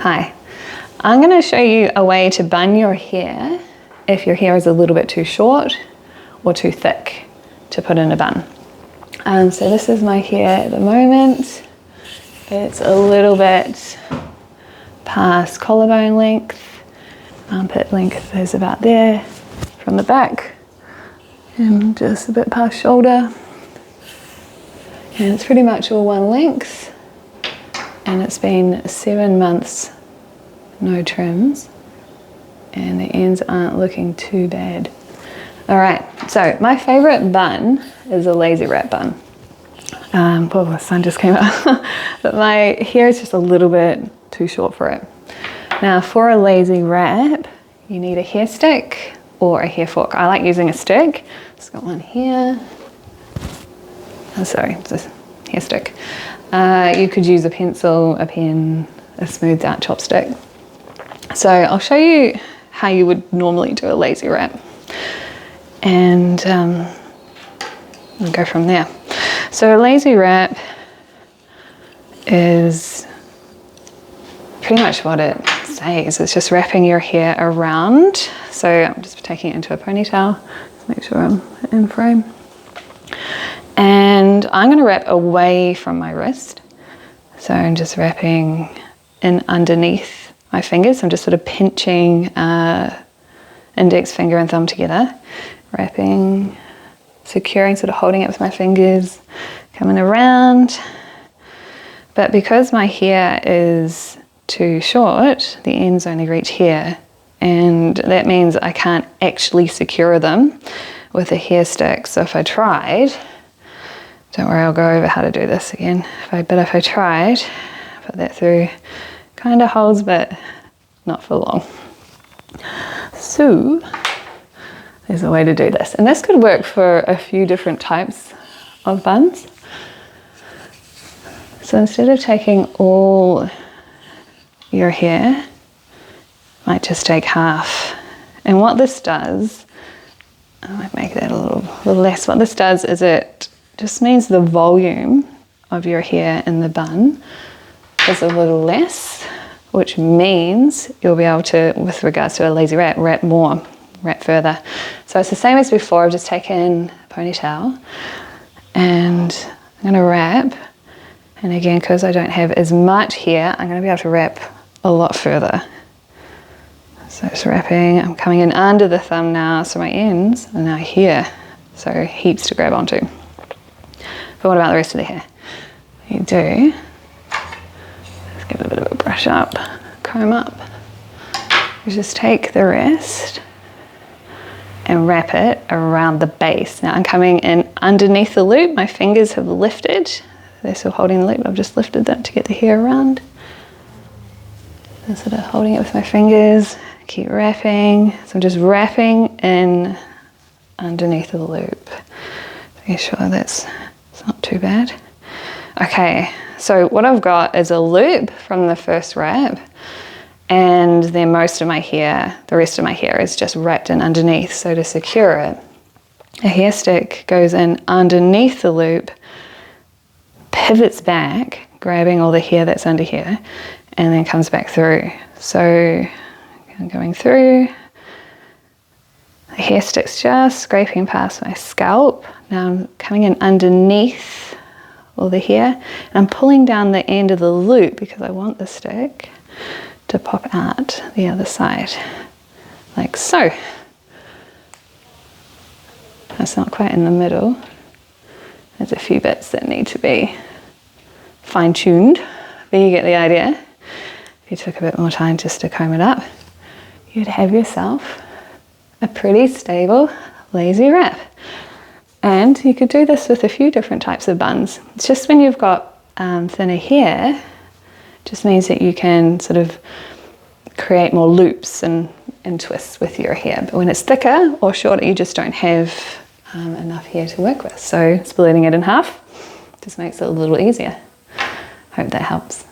Hi, I'm going to show you a way to bun your hair if your hair is a little bit too short or too thick to put in a bun. So this is my hair at the moment. It's a little bit past collarbone length. Armpit length is about there from the back and just a bit past shoulder. And it's pretty much all one length. And it's been 7 months, no trims, and the ends aren't looking too bad. All right, so my favorite bun is a lazy wrap bun. Well, the sun just came out, but my hair is just a little bit too short for it. Now, for a lazy wrap, you need a hair stick or a hair fork. I like using a stick. Just got one here. Oh, sorry, it's a hair stick. You could use a pencil, a pen, a smoothed out chopstick. So I'll show you how you would normally do a lazy wrap, and we'll go from there. So a lazy wrap is pretty much what it says. It's just wrapping your hair around. So I'm just taking it into a ponytail to make sure I'm in frame. And I'm going to wrap away from my wrist. So I'm just wrapping in underneath my fingers. I'm just sort of pinching index finger and thumb together, wrapping, securing, sort of holding it with my fingers, coming around. But because my hair is too short, the ends only reach here, and that means I can't actually secure them with a hair stick. So if I tried, don't worry, I'll go over how to do this again. But if I tried, put that through, kind of holds, but not for long. So there's a way to do this. And this could work for a few different types of buns. So instead of taking all your hair, might just take half. And what this does, I might make that a little less. What this does is it just means the volume of your hair in the bun is a little less, which means you'll be able to, with regards to a lazy wrap, wrap more, wrap further. So it's the same as before. I've just taken a ponytail and I'm going to wrap. And again, because I don't have as much hair, I'm going to be able to wrap a lot further. So it's wrapping, I'm coming in under the thumb now, so my ends are now here. So heaps to grab onto. But what about the rest of the hair? You do, let's give it a bit of a brush up, comb up. You just take the rest and wrap it around the base. Now I'm coming in underneath the loop. My fingers have lifted. They're still holding the loop. I've just lifted that to get the hair around. And sort of holding it with my fingers. Keep wrapping. So I'm just wrapping in underneath the loop. Making sure that's not too bad. Okay, so what I've got is a loop from the first wrap, and then most of my hair, the rest of my hair is just wrapped in underneath. So to secure it, a hair stick goes in underneath the loop, pivots back, grabbing all the hair that's under here, and then comes back through. So I'm going through, the hair stick's just scraping past my scalp. Now I'm coming in underneath all the hair, and I'm pulling down the end of the loop because I want the stick to pop out the other side, like so. That's not quite in the middle. There's a few bits that need to be fine-tuned, but you get the idea. If you took a bit more time just to comb it up, you'd have yourself a pretty stable lazy wrap. And you could do this with a few different types of buns. It's just when you've got thinner hair, it just means that you can sort of create more loops and twists with your hair. But when it's thicker or shorter, you just don't have enough hair to work with. So splitting it in half just makes it a little easier. Hope that helps.